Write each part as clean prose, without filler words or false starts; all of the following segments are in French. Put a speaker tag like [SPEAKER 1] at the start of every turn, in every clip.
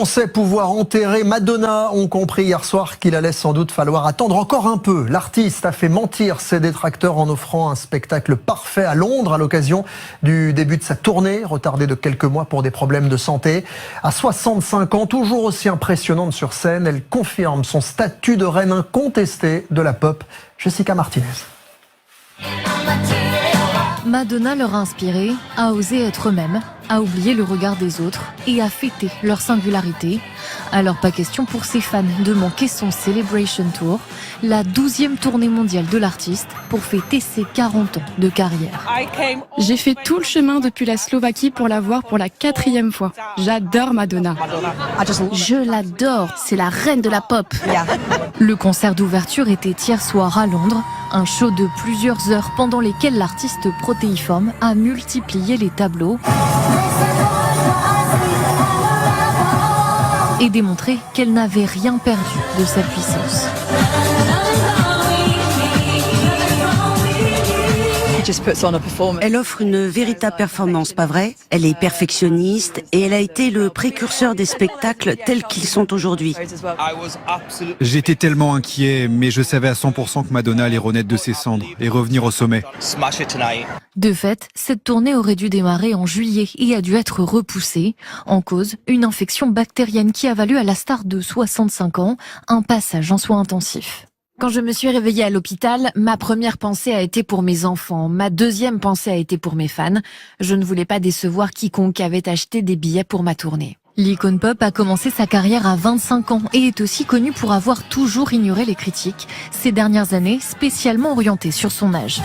[SPEAKER 1] On sait pouvoir enterrer Madonna, ont compris hier soir qu'il allait sans doute falloir attendre encore un peu. L'artiste a fait mentir ses détracteurs en offrant un spectacle parfait à Londres à l'occasion du début de sa tournée, retardée de quelques mois pour des problèmes de santé. À 65 ans, toujours aussi impressionnante sur scène, elle confirme son statut de reine incontestée de la pop. Jessica Martinez.
[SPEAKER 2] Madonna leur a inspiré à oser être eux-mêmes, à oublier le regard des autres et à fêter leur singularité. Alors pas question pour ses fans de manquer son Celebration Tour, la 12e tournée mondiale de l'artiste pour fêter ses 40 ans de carrière.
[SPEAKER 3] J'ai fait tout le chemin depuis la Slovaquie pour la voir pour la 4e fois. J'adore Madonna.
[SPEAKER 2] Je l'adore, c'est la reine de la pop. Le concert d'ouverture était hier soir à Londres, un show de plusieurs heures pendant lesquelles l'artiste protéiforme a multiplié les tableaux et démontré qu'elle n'avait rien perdu de sa puissance.
[SPEAKER 4] Elle offre une véritable performance, pas vrai? Elle est perfectionniste et elle a été le précurseur des spectacles tels qu'ils sont aujourd'hui.
[SPEAKER 5] J'étais tellement inquiet, mais je savais à 100% que Madonna allait renaître de ses cendres et revenir au sommet.
[SPEAKER 2] De fait, cette tournée aurait dû démarrer en juillet et a dû être repoussée. En cause, une infection bactérienne qui a valu à la star de 65 ans un passage en soins intensifs. Quand je me suis réveillée à l'hôpital, ma première pensée a été pour mes enfants. Ma deuxième pensée a été pour mes fans. Je ne voulais pas décevoir quiconque avait acheté des billets pour ma tournée. L'icône pop a commencé sa carrière à 25 ans et est aussi connue pour avoir toujours ignoré les critiques. Ces dernières années, spécialement orientées sur son âge.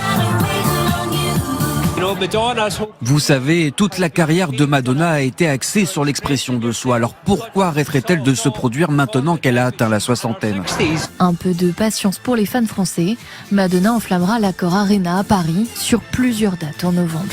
[SPEAKER 6] Vous savez, toute la carrière de Madonna a été axée sur l'expression de soi. Alors pourquoi arrêterait-elle de se produire maintenant qu'elle a atteint la soixantaine?
[SPEAKER 2] Un peu de patience pour les fans français. Madonna enflammera l'Accor Arena à Paris sur plusieurs dates en novembre.